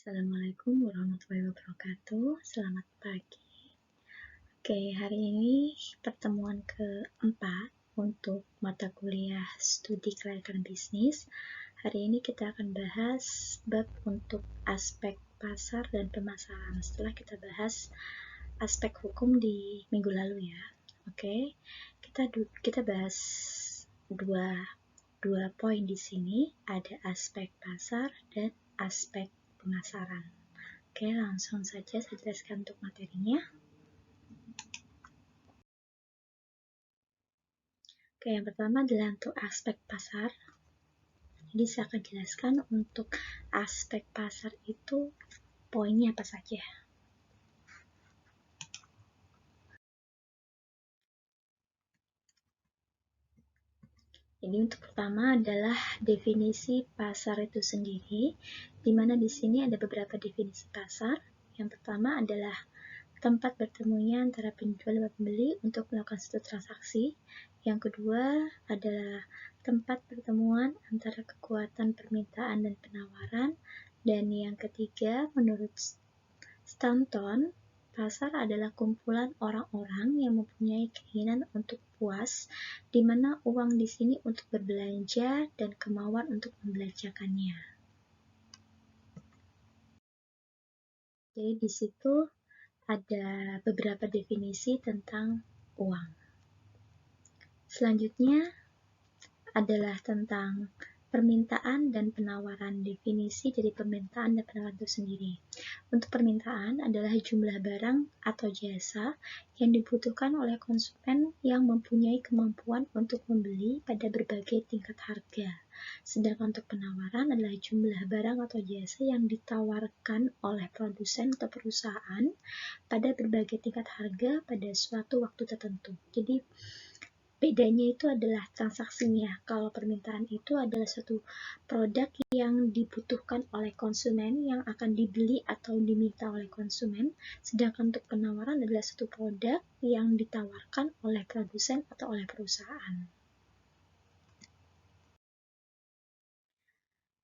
Assalamualaikum warahmatullahi wabarakatuh. Selamat pagi. Oke, hari ini pertemuan keempat untuk mata kuliah studi kelaikan bisnis. Hari ini kita akan bahas bab untuk aspek pasar dan pemasaran. Setelah kita bahas aspek hukum di minggu lalu ya. Oke, kita bahas dua poin di sini. Ada aspek pasar dan aspek pemasaran. Oke, langsung saja saya jelaskan untuk materinya. Oke, yang pertama adalah untuk aspek pasar. Jadi saya akan jelaskan untuk aspek pasar itu poinnya apa saja. Jadi untuk pertama adalah definisi pasar itu sendiri, di mana di sini ada beberapa definisi pasar. Yang pertama adalah tempat bertemunya antara penjual dan pembeli untuk melakukan suatu transaksi. Yang kedua adalah tempat pertemuan antara kekuatan permintaan dan penawaran. Dan yang ketiga, menurut Stanton, pasar adalah kumpulan orang-orang yang mempunyai keinginan untuk puas, di mana uang di sini untuk berbelanja dan kemauan untuk membelanjakannya. Jadi di situ ada beberapa definisi tentang uang. Selanjutnya adalah tentang permintaan dan penawaran. Definisi dari permintaan dan penawaran itu sendiri. Untuk permintaan adalah jumlah barang atau jasa yang dibutuhkan oleh konsumen yang mempunyai kemampuan untuk membeli pada berbagai tingkat harga. Sedangkan untuk penawaran adalah jumlah barang atau jasa yang ditawarkan oleh produsen atau perusahaan pada berbagai tingkat harga pada suatu waktu tertentu. Jadi bedanya itu adalah transaksinya. Kalau permintaan itu adalah suatu produk yang dibutuhkan oleh konsumen yang akan dibeli atau diminta oleh konsumen, sedangkan untuk penawaran adalah suatu produk yang ditawarkan oleh produsen atau oleh perusahaan.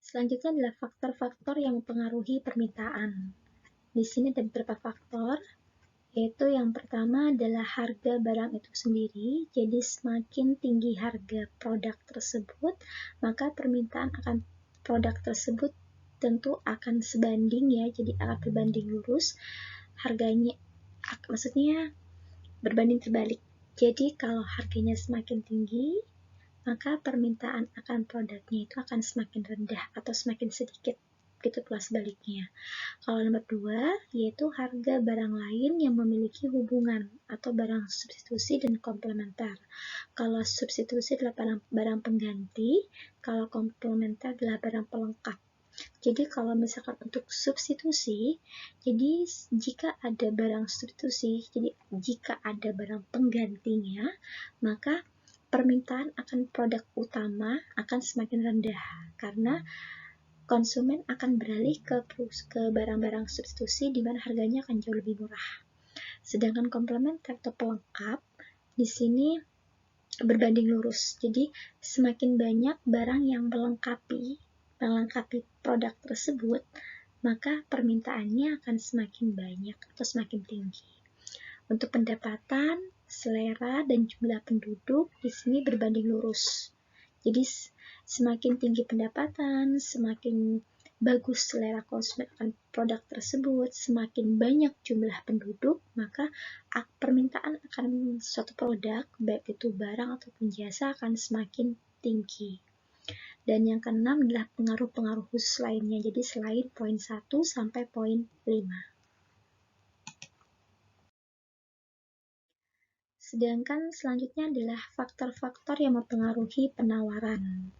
Selanjutnya adalah faktor-faktor yang mempengaruhi permintaan. Di sini ada beberapa faktor, yaitu yang pertama adalah harga barang itu sendiri. Jadi semakin tinggi harga produk tersebut, maka permintaan akan produk tersebut tentu akan sebanding ya, jadi akan berbanding lurus harganya, maksudnya berbanding terbalik. Jadi kalau harganya semakin tinggi, maka permintaan akan produknya itu akan semakin rendah atau semakin sedikit. Begitu pula sebaliknya. Kalau nomor 2, yaitu harga barang lain yang memiliki hubungan atau barang substitusi dan komplementer. Kalau substitusi adalah barang pengganti, kalau komplementer adalah barang pelengkap. Jadi kalau misalkan untuk substitusi, jadi jika ada barang substitusi, jadi jika ada barang penggantinya, maka permintaan akan produk utama akan semakin rendah karena konsumen akan beralih ke barang-barang substitusi di mana harganya akan jauh lebih murah. Sedangkan komplementer atau pelengkap di sini berbanding lurus. Jadi semakin banyak barang yang melengkapi produk tersebut, maka permintaannya akan semakin banyak atau semakin tinggi. Untuk pendapatan, selera, dan jumlah penduduk di sini berbanding lurus. Jadi semakin tinggi pendapatan, semakin bagus selera konsumen akan produk tersebut, semakin banyak jumlah penduduk, maka permintaan akan suatu produk, baik itu barang ataupun jasa, akan semakin tinggi. Dan yang keenam adalah pengaruh-pengaruh khusus lainnya, jadi selain poin 1 sampai poin 5. Sedangkan selanjutnya adalah faktor-faktor yang mempengaruhi penawaran.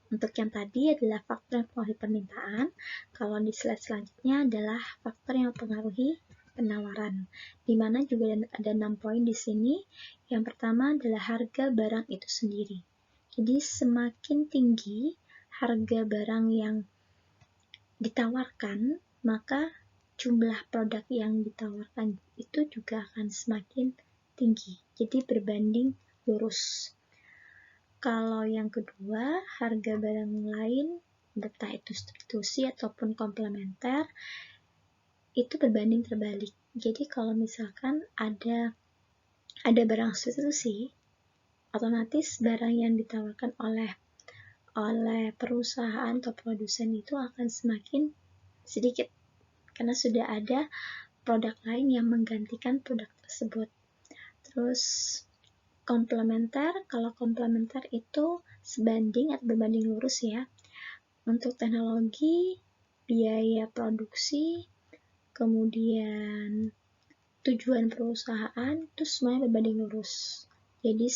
Untuk yang tadi adalah faktor yang mempengaruhi permintaan, kalau di slide selanjutnya adalah faktor yang mempengaruhi penawaran, di mana juga ada 6 poin di sini. Yang pertama adalah harga barang itu sendiri. Jadi semakin tinggi harga barang yang ditawarkan, maka jumlah produk yang ditawarkan itu juga akan semakin tinggi. Jadi berbanding lurus. Kalau yang kedua, harga barang lain entah itu substitusi ataupun komplementer, itu berbanding terbalik. Jadi kalau misalkan ada barang substitusi, otomatis barang yang ditawarkan oleh perusahaan atau produsen itu akan semakin sedikit karena sudah ada produk lain yang menggantikan produk tersebut. Terus komplementer, kalau komplementer itu sebanding atau berbanding lurus ya. Untuk teknologi, biaya produksi, kemudian tujuan perusahaan, itu semuanya berbanding lurus. Jadi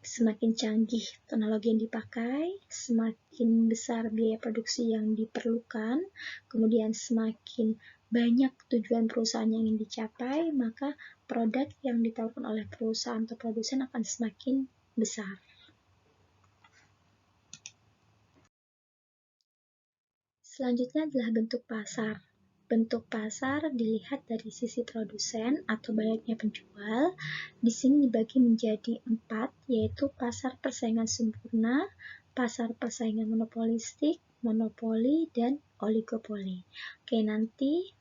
semakin canggih teknologi yang dipakai, semakin besar biaya produksi yang diperlukan, kemudian semakin banyak tujuan perusahaan yang ingin dicapai, maka produk yang ditawarkan oleh perusahaan atau produsen akan semakin besar. Selanjutnya adalah bentuk pasar. Bentuk pasar dilihat dari sisi produsen atau banyaknya penjual. Di sini dibagi menjadi 4, yaitu pasar persaingan sempurna, pasar persaingan monopolistik, monopoli, dan oligopoli. Oke, nanti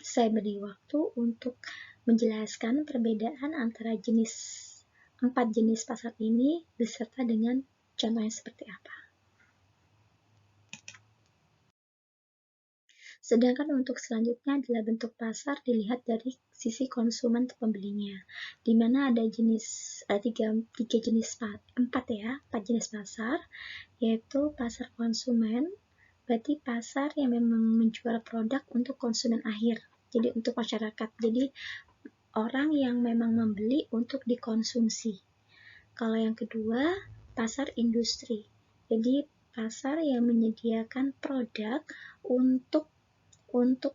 saya beri waktu untuk menjelaskan perbedaan antara 4 jenis pasar ini beserta dengan contohnya seperti apa. Sedangkan untuk selanjutnya adalah bentuk pasar dilihat dari sisi konsumen atau pembelinya, di mana ada empat jenis pasar, yaitu pasar konsumen, berarti pasar yang memang menjual produk untuk konsumen akhir, jadi untuk masyarakat, jadi orang yang memang membeli untuk dikonsumsi. Kalau yang kedua, pasar industri, jadi pasar yang menyediakan produk untuk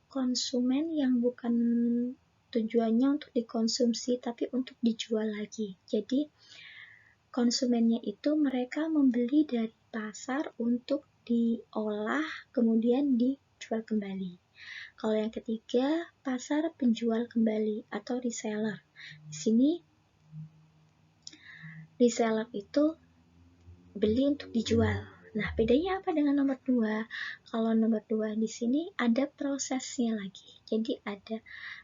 konsumen yang bukan tujuannya untuk dikonsumsi tapi untuk dijual lagi. Jadi konsumennya itu mereka membeli dari pasar untuk diolah kemudian dijual kembali. Kalau yang ketiga, pasar penjual kembali atau reseller. Di sini reseller itu beli untuk dijual. Nah, bedanya apa dengan nomor 2? Kalau nomor 2 di sini ada prosesnya lagi. Jadi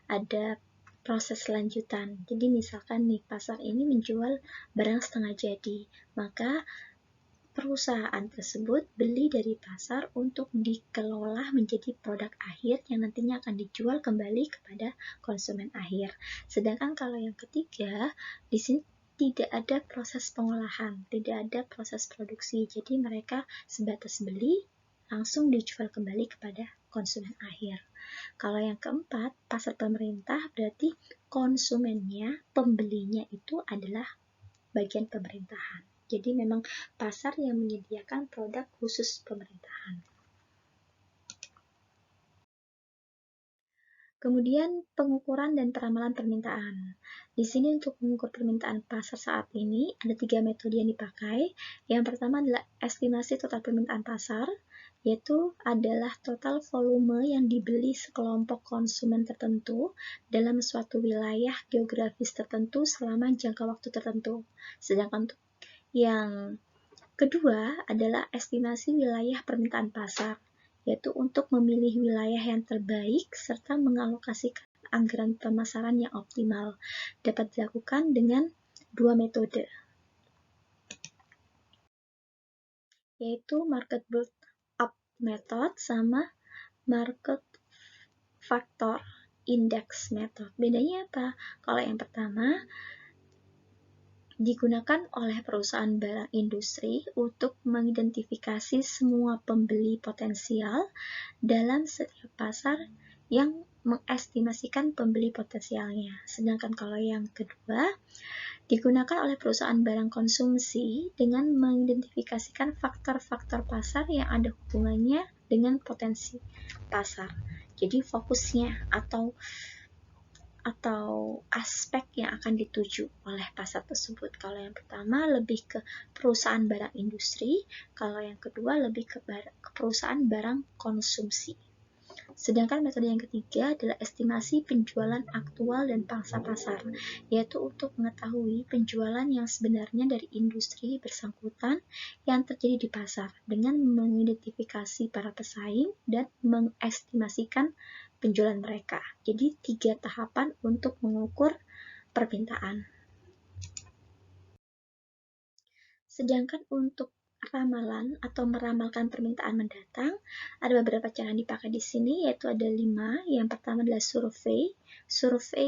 ada proses lanjutan. Jadi misalkan nih, pasar ini menjual barang setengah jadi, maka perusahaan tersebut beli dari pasar untuk dikelola menjadi produk akhir yang nantinya akan dijual kembali kepada konsumen akhir. Sedangkan kalau yang ketiga, di sini tidak ada proses pengolahan, tidak ada proses produksi. Jadi mereka sebatas beli, langsung dijual kembali kepada konsumen akhir. Kalau yang keempat, pasar pemerintah berarti konsumennya, pembelinya itu adalah bagian pemerintahan. Jadi memang pasar yang menyediakan produk khusus pemerintahan. Kemudian pengukuran dan peramalan permintaan. Di sini untuk mengukur permintaan pasar saat ini ada 3 metode yang dipakai. Yang pertama adalah estimasi total permintaan pasar, yaitu adalah total volume yang dibeli sekelompok konsumen tertentu dalam suatu wilayah geografis tertentu selama jangka waktu tertentu. Sedangkan untuk yang kedua adalah estimasi wilayah permintaan pasar, yaitu untuk memilih wilayah yang terbaik serta mengalokasikan anggaran pemasaran yang optimal. Dapat dilakukan dengan 2 metode, yaitu market build-up method sama market factor index method. Bedanya apa? Kalau yang pertama, digunakan oleh perusahaan barang industri untuk mengidentifikasi semua pembeli potensial dalam setiap pasar yang mengestimasikan pembeli potensialnya. Sedangkan kalau yang kedua, digunakan oleh perusahaan barang konsumsi dengan mengidentifikasikan faktor-faktor pasar yang ada hubungannya dengan potensi pasar. Jadi fokusnya atau aspek yang akan dituju oleh pasar tersebut. Kalau yang pertama lebih ke perusahaan barang industri, kalau yang kedua lebih ke perusahaan barang konsumsi. Sedangkan metode yang ketiga adalah estimasi penjualan aktual dan pangsa pasar, yaitu untuk mengetahui penjualan yang sebenarnya dari industri bersangkutan yang terjadi di pasar dengan mengidentifikasi para pesaing dan mengestimasikan penjualan mereka. Jadi 3 tahapan untuk mengukur permintaan. Sedangkan untuk ramalan atau meramalkan permintaan mendatang, ada beberapa cara yang dipakai di sini, yaitu ada 5. Yang pertama adalah survei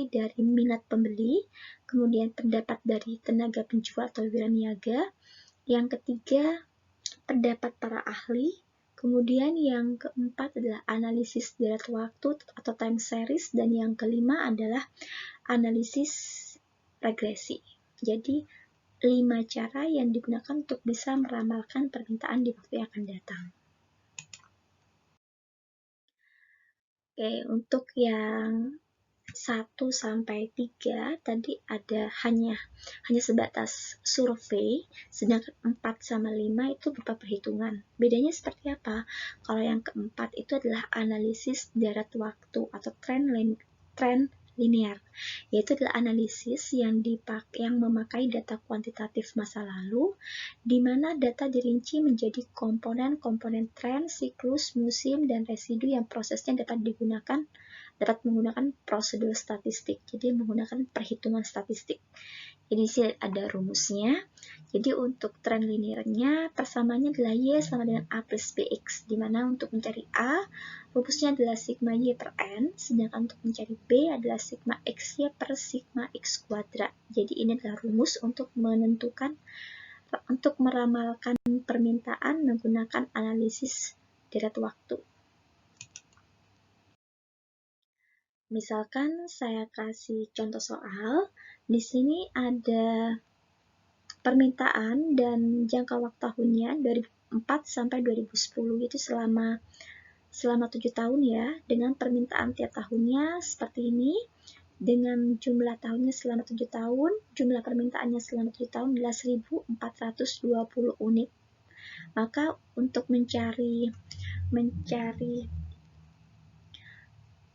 dari minat pembeli, kemudian pendapat dari tenaga penjual atau wira niaga, yang ketiga pendapat para ahli, kemudian yang keempat adalah analisis deret waktu atau time series, dan yang kelima adalah analisis regresi. Jadi 5 cara yang digunakan untuk bisa meramalkan permintaan di waktu yang akan datang. Oke, untuk yang 1 sampai 3 tadi ada hanya sebatas survei, sedangkan 4 sama 5 itu berupa perhitungan. Bedanya seperti apa? Kalau yang keempat itu adalah analisis deret waktu atau tren linear, yaitu adalah analisis yang memakai data kuantitatif masa lalu, di mana data dirinci menjadi komponen-komponen tren, siklus, musim, dan residu yang prosesnya dapat menggunakan prosedur statistik, jadi menggunakan perhitungan statistik. Jadi di sini ada rumusnya. Jadi untuk tren linearnya persamaannya adalah Y sama dengan A plus BX, di mana untuk mencari A, rumusnya adalah sigma Y per N, sedangkan untuk mencari B adalah sigma XY per sigma X kuadrat. Jadi ini adalah rumus untuk meramalkan permintaan menggunakan analisis deret waktu. Misalkan saya kasih contoh soal, di sini ada permintaan dan jangka waktu tahunnya 2004 sampai 2010, itu selama 7 tahun ya, dengan permintaan tiap tahunnya seperti ini, dengan jumlah tahunnya selama 7 tahun, jumlah permintaannya selama 7 tahun adalah 1420 unit. Maka untuk mencari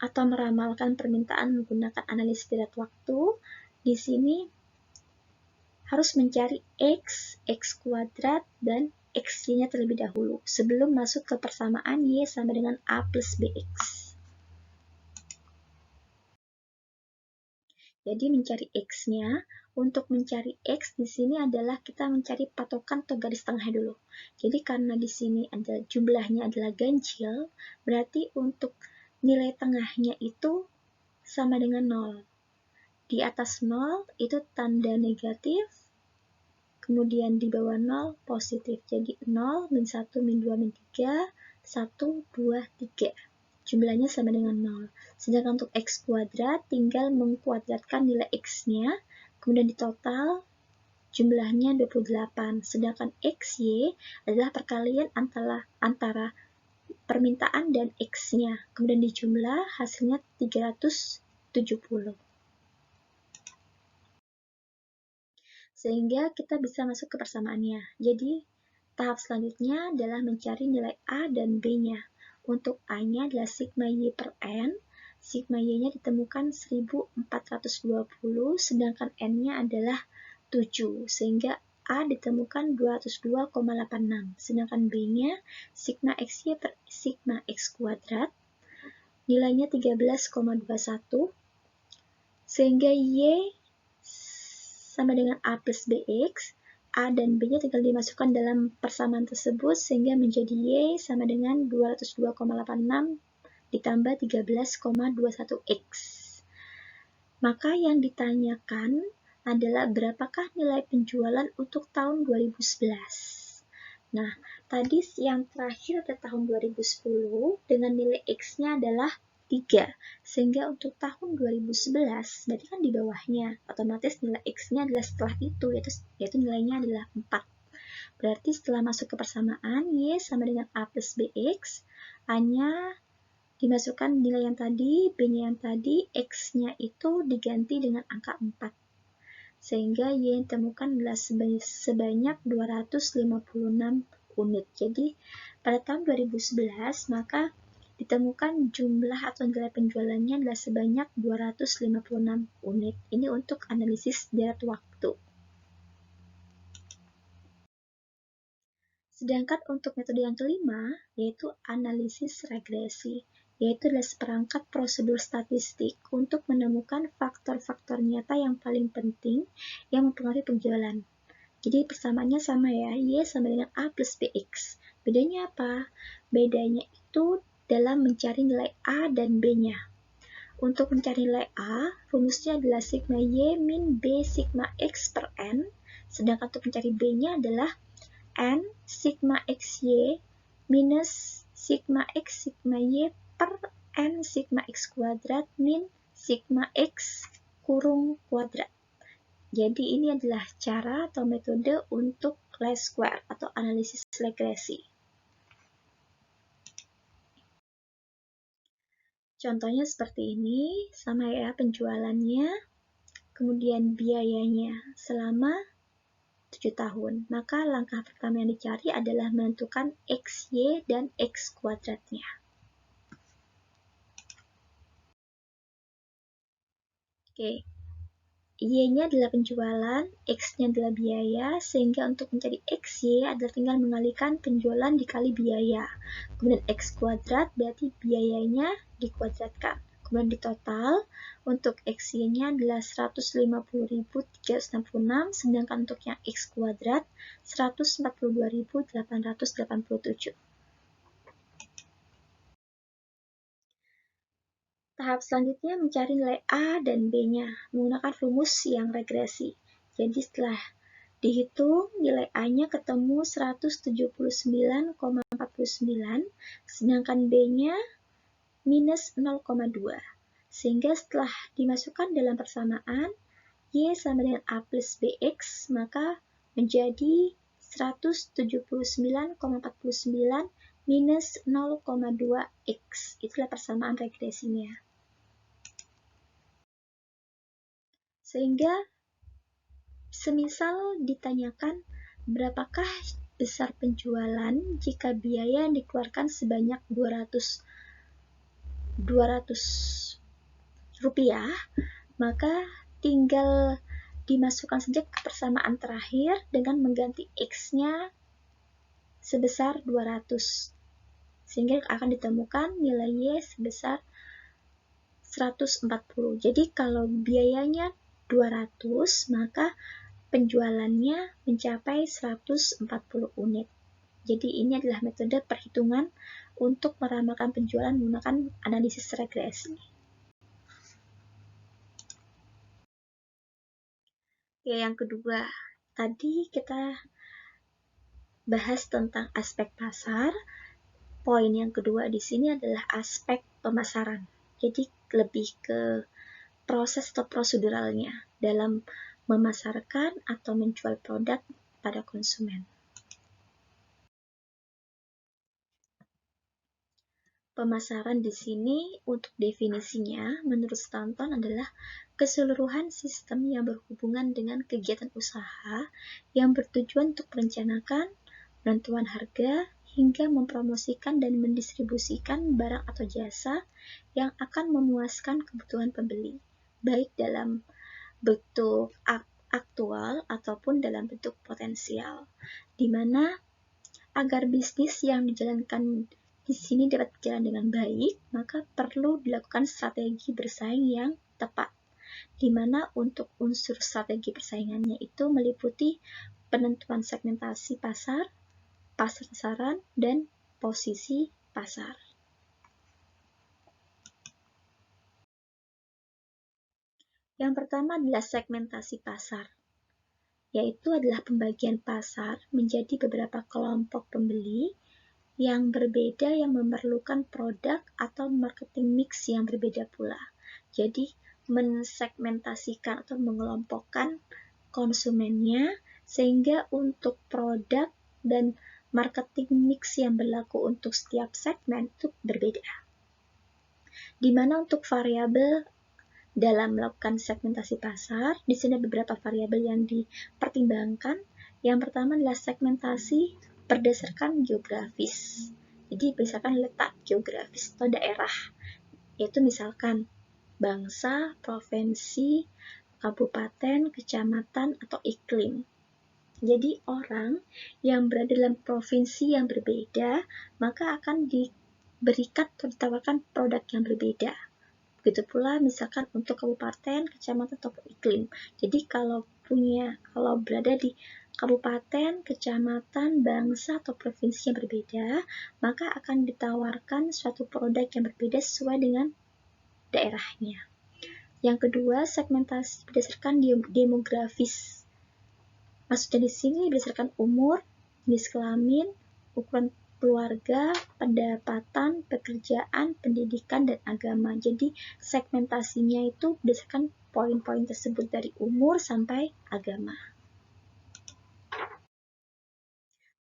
atau meramalkan permintaan menggunakan analisis deret waktu, di sini harus mencari X kuadrat, dan X-nya terlebih dahulu, sebelum masuk ke persamaan Y sama dengan A plus BX. Jadi mencari X-nya, untuk mencari X di sini adalah kita mencari patokan atau garis tengahnya dulu. Jadi karena di sini ada jumlahnya adalah ganjil, berarti untuk nilai tengahnya itu sama dengan 0. Di atas 0 itu tanda negatif, kemudian di bawah 0 positif. Jadi 0, min 1, min 2, min 3, 1, 2, 3. Jumlahnya sama dengan 0. Sedangkan untuk X kuadrat tinggal mengkuadratkan nilai X-nya, kemudian ditotal jumlahnya 28. Sedangkan XY adalah perkalian antara permintaan dan X-nya, kemudian dijumlah, hasilnya 370. Sehingga kita bisa masuk ke persamaannya. Jadi tahap selanjutnya adalah mencari nilai A dan B-nya. Untuk A-nya adalah sigma Y per N, sigma Y-nya ditemukan 1420, sedangkan N-nya adalah 7, sehingga A ditemukan 202,86, sedangkan B-nya sigma XY per sigma X kuadrat, nilainya 13,21, sehingga Y sama dengan A plus BX, A dan B-nya tinggal dimasukkan dalam persamaan tersebut, sehingga menjadi Y sama dengan 202,86 ditambah 13,21X. Maka yang ditanyakan adalah berapakah nilai penjualan untuk tahun 2011. Nah, tadi yang terakhir ada tahun 2010 dengan nilai X-nya adalah 3. Sehingga untuk tahun 2011, berarti kan di bawahnya, otomatis nilai X-nya adalah setelah itu, yaitu nilainya adalah 4. Berarti setelah masuk ke persamaan, Y sama dengan A plus BX, A-nya dimasukkan nilai yang tadi, B-nya yang tadi, X-nya itu diganti dengan angka 4. Sehingga Y yang ditemukan adalah sebanyak 256 unit. Jadi pada tahun 2011, maka ditemukan jumlah atau nilai penjualannya adalah sebanyak 256 unit. Ini untuk analisis deret waktu. Sedangkan untuk metode yang kelima, yaitu analisis regresi, yaitu adalah seperangkat prosedur statistik untuk menemukan faktor-faktor nyata yang paling penting yang mempengaruhi penjualan. Jadi persamaannya sama ya, Y sama dengan A plus BX. Bedanya apa? Bedanya itu dalam mencari nilai A dan B-nya. Untuk mencari nilai A, rumusnya adalah sigma Y min B sigma X per N, sedangkan untuk mencari B-nya adalah N sigma XY minus sigma X sigma Y per N sigma X kuadrat min sigma X kurung kuadrat. Jadi ini adalah cara atau metode untuk least square atau analisis regresi. Contohnya seperti ini, sama ya penjualannya, kemudian biayanya selama 7 tahun. Maka langkah pertama yang dicari adalah menentukan X, Y, dan X kuadratnya. Oke. Y-nya adalah penjualan, X-nya adalah biaya, sehingga untuk mencari XY adalah tinggal mengalihkan penjualan dikali biaya. Kemudian X kuadrat berarti biayanya dikuadratkan. Kemudian di total, untuk XY-nya adalah 150.366, sedangkan untuk yang X kuadrat 142.887. Tahap selanjutnya mencari nilai A dan B-nya menggunakan rumus yang regresi. Jadi setelah dihitung, nilai A-nya ketemu 179,49, sedangkan B-nya minus 0,2. Sehingga setelah dimasukkan dalam persamaan, Y sama dengan A plus BX, maka menjadi 179,49 minus 0,2X. Itulah persamaan regresinya. Sehingga semisal ditanyakan berapakah besar penjualan jika biaya yang dikeluarkan sebanyak 200 rupiah, maka tinggal dimasukkan saja ke persamaan terakhir dengan mengganti X-nya sebesar 200. Sehingga akan ditemukan nilai Y sebesar 140. Jadi kalau biayanya 200, maka penjualannya mencapai 140 unit. Jadi ini adalah metode perhitungan untuk meramalkan penjualan menggunakan analisis regresi. Ya, yang kedua, tadi kita bahas tentang aspek pasar. Poin yang kedua di sini adalah aspek pemasaran. Jadi lebih ke proses atau proseduralnya dalam memasarkan atau menjual produk pada konsumen. Pemasaran di sini untuk definisinya menurut Stanton adalah keseluruhan sistem yang berhubungan dengan kegiatan usaha yang bertujuan untuk merencanakan, penentuan harga, hingga mempromosikan dan mendistribusikan barang atau jasa yang akan memuaskan kebutuhan pembeli, baik dalam bentuk aktual ataupun dalam bentuk potensial, di mana agar bisnis yang dijalankan di sini dapat berjalan dengan baik, maka perlu dilakukan strategi bersaing yang tepat, di mana untuk unsur strategi persaingannya itu meliputi penentuan segmentasi pasar, pasar sasaran, dan posisi pasar. Yang pertama adalah segmentasi pasar, yaitu adalah pembagian pasar menjadi beberapa kelompok pembeli yang berbeda yang memerlukan produk atau marketing mix yang berbeda pula. Jadi, mensegmentasikan atau mengelompokkan konsumennya sehingga untuk produk dan marketing mix yang berlaku untuk setiap segmen itu berbeda. Di mana untuk variabel dalam melakukan segmentasi pasar, di sini ada beberapa variabel yang dipertimbangkan. Yang pertama adalah segmentasi berdasarkan geografis. Jadi berdasarkan letak geografis atau daerah, yaitu misalkan bangsa, provinsi, kabupaten, kecamatan, atau iklim. Jadi orang yang berada dalam provinsi yang berbeda, maka akan diberikan atau ditawarkan produk yang berbeda. Begitu pula misalkan untuk kabupaten, kecamatan, atau iklim. Jadi kalau berada di kabupaten, kecamatan, bangsa, atau provinsi yang berbeda, maka akan ditawarkan suatu produk yang berbeda sesuai dengan daerahnya. Yang kedua, segmentasi berdasarkan demografis. Maksudnya di sini berdasarkan umur, jenis kelamin, ukuran keluarga, pendapatan, pekerjaan, pendidikan, dan agama. Jadi segmentasinya itu berdasarkan poin-poin tersebut dari umur sampai agama.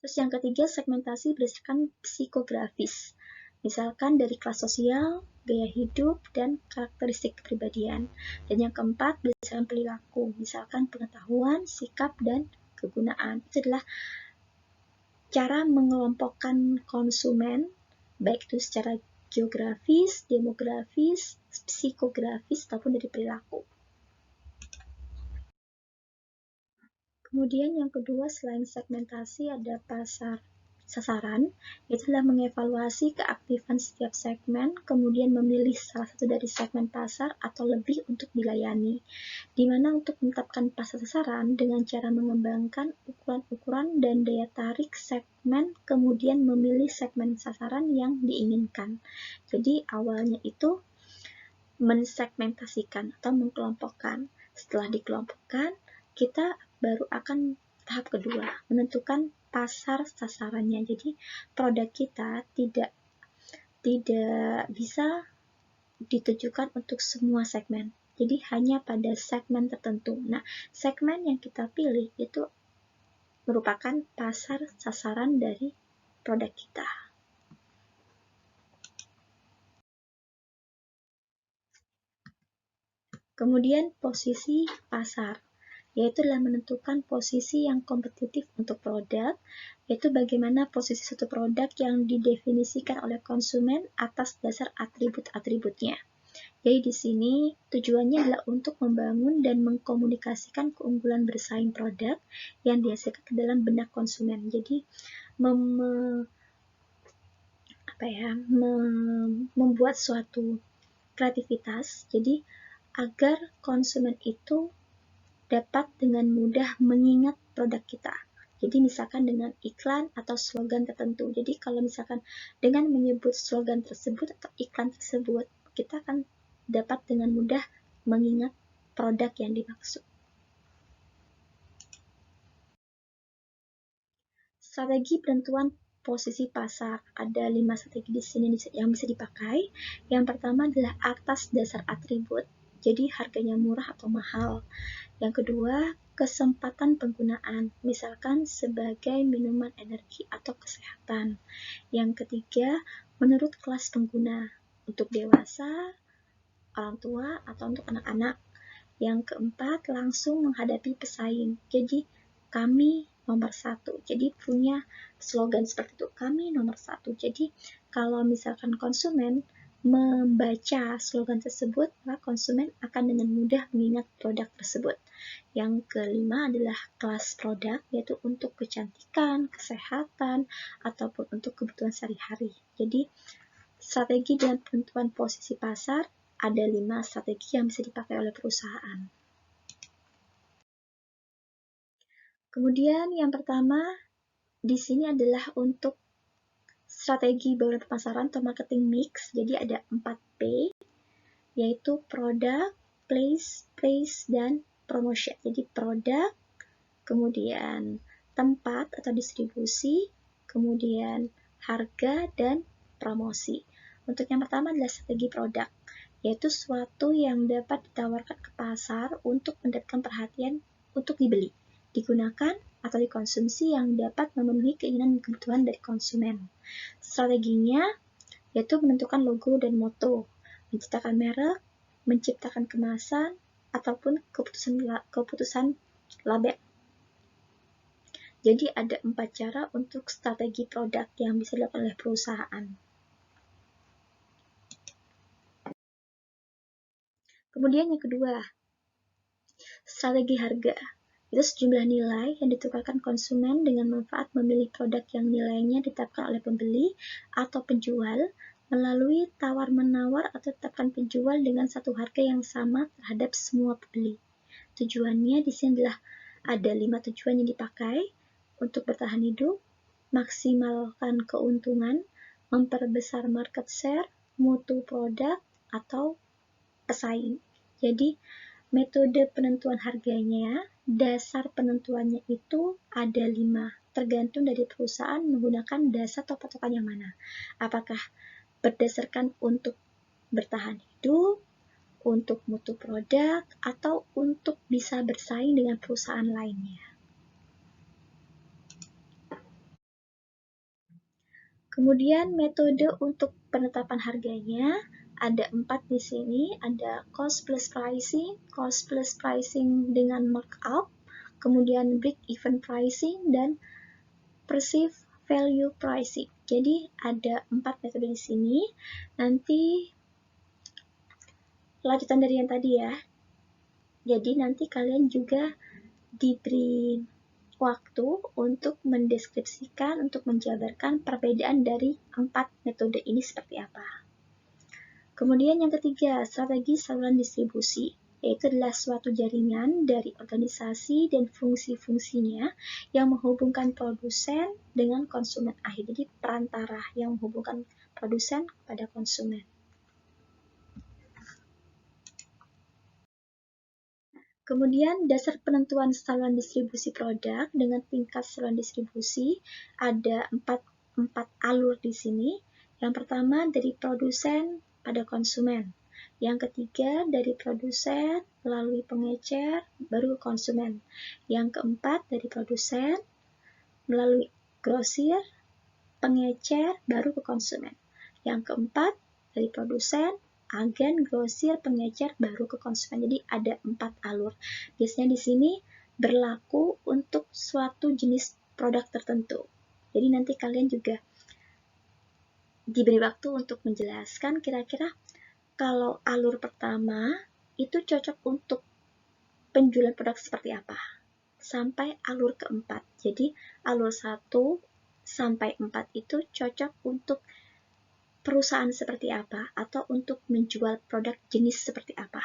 Terus yang ketiga, segmentasi berdasarkan psikografis. Misalkan dari kelas sosial, gaya hidup, dan karakteristik kepribadian. Dan yang keempat, berdasarkan perilaku. Misalkan pengetahuan, sikap, dan kegunaan. Itu adalah cara mengelompokkan konsumen, baik itu secara geografis, demografis, psikografis, ataupun dari perilaku. Kemudian yang kedua, selain segmentasi, ada pasar sasaran, yaitu adalah mengevaluasi keaktifan setiap segmen, kemudian memilih salah satu dari segmen pasar atau lebih untuk dilayani. Di mana untuk menetapkan pasar sasaran dengan cara mengembangkan ukuran-ukuran dan daya tarik segmen, kemudian memilih segmen sasaran yang diinginkan. Jadi awalnya itu mensegmentasikan atau mengkelompokkan. Setelah dikelompokkan, kita baru akan tahap kedua, menentukan pasar sasarannya. Jadi produk kita tidak bisa ditujukan untuk semua segmen. Jadi hanya pada segmen tertentu. Nah, segmen yang kita pilih itu merupakan pasar sasaran dari produk kita. Kemudian posisi pasar, yaitu adalah menentukan posisi yang kompetitif untuk produk, yaitu bagaimana posisi suatu produk yang didefinisikan oleh konsumen atas dasar atribut-atributnya. Jadi di sini tujuannya adalah untuk membangun dan mengkomunikasikan keunggulan bersaing produk yang dihasilkan ke dalam benak konsumen. Jadi membuat suatu kreativitas, jadi agar konsumen itu dapat dengan mudah mengingat produk kita. Jadi misalkan dengan iklan atau slogan tertentu. Jadi kalau misalkan dengan menyebut slogan tersebut atau iklan tersebut, kita akan dapat dengan mudah mengingat produk yang dimaksud. Strategi penentuan posisi pasar. Ada 5 strategi di sini yang bisa dipakai. Yang pertama adalah atas dasar atribut. Jadi harganya murah atau mahal. Yang kedua, kesempatan penggunaan, misalkan sebagai minuman energi atau kesehatan. Yang ketiga, menurut kelas pengguna, untuk dewasa, orang tua, atau untuk anak-anak. Yang keempat, langsung menghadapi pesaing. Jadi, kami nomor satu. Jadi, punya slogan seperti itu, kami nomor satu. Jadi, kalau misalkan konsumen membaca slogan tersebut, maka konsumen akan dengan mudah mengingat produk tersebut. Yang kelima adalah kelas produk, yaitu untuk kecantikan, kesehatan, ataupun untuk kebutuhan sehari-hari. Jadi, strategi dalam penentuan posisi pasar, ada 5 strategi yang bisa dipakai oleh perusahaan. Kemudian yang pertama, di sini adalah untuk strategi bauran pemasaran atau marketing mix. Jadi ada 4P, yaitu product, place, dan promotion. Jadi produk, kemudian tempat atau distribusi, kemudian harga, dan promosi. Untuk yang pertama adalah strategi produk, yaitu suatu yang dapat ditawarkan ke pasar untuk mendapatkan perhatian untuk dibeli, digunakan, atau dikonsumsi yang dapat memenuhi keinginan dan kebutuhan dari konsumen. Strateginya yaitu menentukan logo dan moto, menciptakan merek, menciptakan kemasan, ataupun keputusan label. Jadi ada 4 cara untuk strategi produk yang bisa dilakukan oleh perusahaan. Kemudian yang kedua, strategi harga. Itu sejumlah nilai yang ditukarkan konsumen dengan manfaat memilih produk yang nilainya ditetapkan oleh pembeli atau penjual melalui tawar-menawar atau tetapkan penjual dengan satu harga yang sama terhadap semua pembeli. Tujuannya di sini adalah ada 5 tujuan yang dipakai untuk bertahan hidup, maksimalkan keuntungan, memperbesar market share, mutu produk, atau pesaing. Jadi, metode penentuan harganya, dasar penentuannya itu ada 5, tergantung dari perusahaan menggunakan dasar atau patokan yang mana. Apakah berdasarkan untuk bertahan hidup, untuk mutu produk, atau untuk bisa bersaing dengan perusahaan lainnya. Kemudian metode untuk penetapan harganya ada 4 di sini, ada cost plus pricing dengan markup, kemudian break even pricing, dan perceived value pricing. Jadi ada 4 metode di sini. Nanti lanjutan dari yang tadi ya. Jadi nanti kalian juga diberi waktu untuk mendeskripsikan, untuk menjabarkan perbedaan dari 4 metode ini seperti apa. Kemudian yang ketiga, strategi saluran distribusi, yaitu adalah suatu jaringan dari organisasi dan fungsi-fungsinya yang menghubungkan produsen dengan konsumen akhir. Jadi perantara yang menghubungkan produsen kepada konsumen. Kemudian dasar penentuan saluran distribusi produk dengan tingkat saluran distribusi ada 4 alur di sini. Yang pertama dari produsen pada konsumen. Yang ketiga dari produsen melalui pengecer baru ke konsumen. Yang keempat dari produsen melalui grosir, pengecer baru ke konsumen. Yang keempat dari produsen, agen, grosir, pengecer, baru ke konsumen. Jadi ada 4 alur. Biasanya di sini berlaku untuk suatu jenis produk tertentu. Jadi nanti kalian juga diberi waktu untuk menjelaskan kira-kira kalau alur pertama itu cocok untuk penjualan produk seperti apa. Sampai alur keempat. Jadi alur 1 sampai 4 itu cocok untuk perusahaan seperti apa atau untuk menjual produk jenis seperti apa.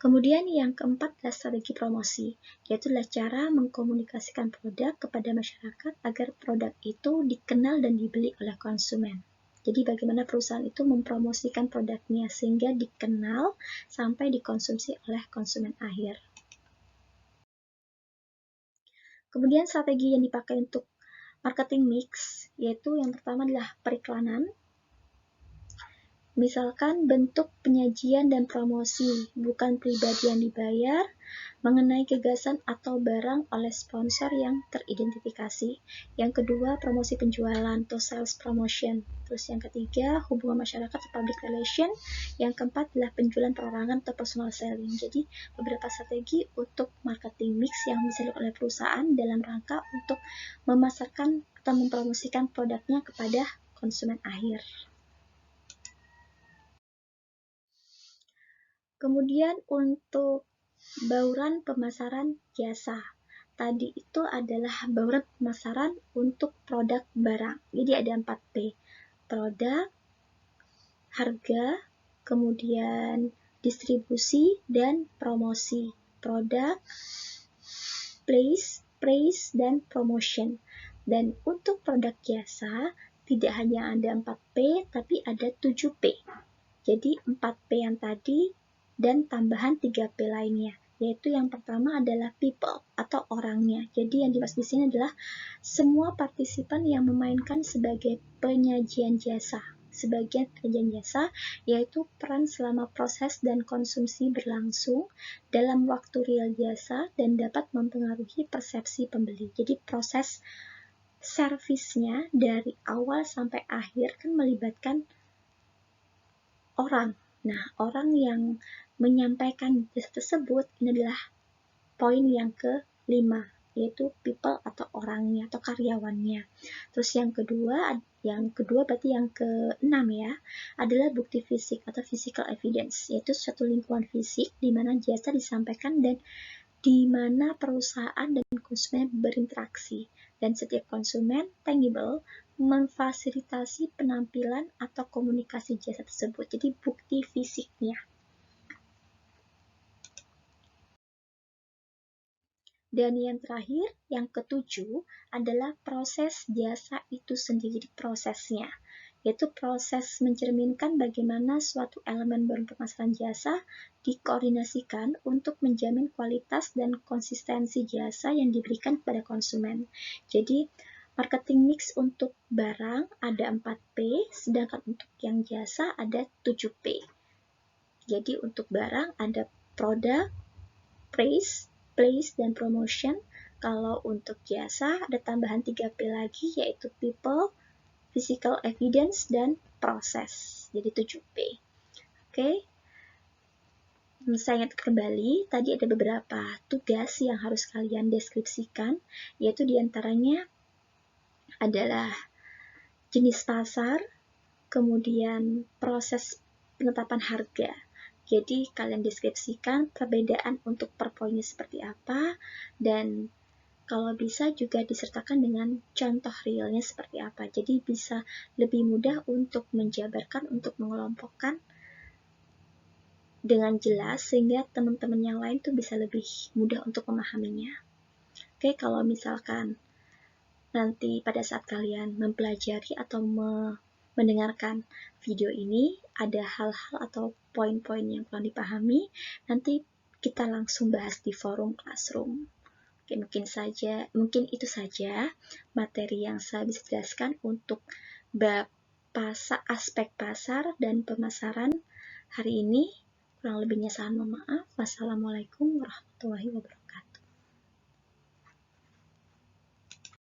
Kemudian yang keempat adalah strategi promosi, yaitu adalah cara mengkomunikasikan produk kepada masyarakat agar produk itu dikenal dan dibeli oleh konsumen. Jadi bagaimana perusahaan itu mempromosikan produknya sehingga dikenal sampai dikonsumsi oleh konsumen akhir. Kemudian strategi yang dipakai untuk marketing mix, yaitu yang pertama adalah periklanan. Misalkan bentuk penyajian dan promosi, bukan pribadi yang dibayar, mengenai gagasan atau barang oleh sponsor yang teridentifikasi. Yang kedua, promosi penjualan atau sales promotion. Terus yang ketiga, hubungan masyarakat atau public relation. Yang keempat adalah penjualan perorangan atau personal selling. Jadi, beberapa strategi untuk marketing mix yang bisa dilakukan oleh perusahaan dalam rangka untuk memasarkan atau mempromosikan produknya kepada konsumen akhir. Kemudian untuk bauran pemasaran jasa. Tadi itu adalah bauran pemasaran untuk produk barang. Jadi ada 4P. Produk, harga, kemudian distribusi, dan promosi. Produk, price, dan promotion. Dan untuk produk jasa, tidak hanya ada 4P, tapi ada 7P. Jadi 4P yang tadi dan tambahan 3P lainnya, yaitu yang pertama adalah people atau orangnya. Jadi yang dibahas di sini adalah semua partisipan yang memainkan sebagai penyajian jasa. Sebagian penyajian jasa yaitu peran selama proses dan konsumsi berlangsung dalam waktu real jasa dan dapat mempengaruhi persepsi pembeli. Jadi proses servisnya dari awal sampai akhir kan melibatkan orang. Nah, orang yang menyampaikan jasa tersebut ini adalah poin yang ke-5. yaitu people atau orangnya atau karyawannya. Terus yang kedua berarti yang keenam ya, adalah bukti fisik atau physical evidence, yaitu suatu lingkungan fisik di mana jasa disampaikan dan di mana perusahaan dan konsumen berinteraksi, dan setiap konsumen tangible memfasilitasi penampilan atau komunikasi jasa tersebut. Jadi bukti fisiknya. Dan yang terakhir, yang ketujuh, adalah proses jasa itu sendiri, prosesnya, yaitu proses mencerminkan bagaimana suatu elemen berpermasalahan jasa dikoordinasikan untuk menjamin kualitas dan konsistensi jasa yang diberikan kepada konsumen. Jadi, marketing mix untuk barang ada 4P, sedangkan untuk yang jasa ada 7P. Jadi, untuk barang ada product, price, place, dan promotion. Kalau untuk jasa ada tambahan 3P lagi, yaitu people, physical evidence, dan proses. Jadi 7P. Oke. Saya ingat kembali, tadi ada beberapa tugas yang harus kalian deskripsikan, yaitu diantaranya adalah jenis pasar, kemudian proses penetapan harga. Jadi kalian deskripsikan perbedaan untuk per poinnya seperti apa, dan kalau bisa juga disertakan dengan contoh realnya seperti apa. Jadi bisa lebih mudah untuk menjabarkan, untuk mengelompokkan dengan jelas, sehingga teman-teman yang lain tuh bisa lebih mudah untuk memahaminya. Oke, kalau misalkan nanti pada saat kalian mempelajari atau mendengarkan video ini, ada hal-hal atau poin-poin yang kurang dipahami, nanti kita langsung bahas di forum Classroom. Oke, mungkin itu saja materi yang saya bisa jelaskan untuk bab aspek pasar dan pemasaran hari ini. Kurang lebihnya saya mohon maaf. Wassalamualaikum warahmatullahi wabarakatuh.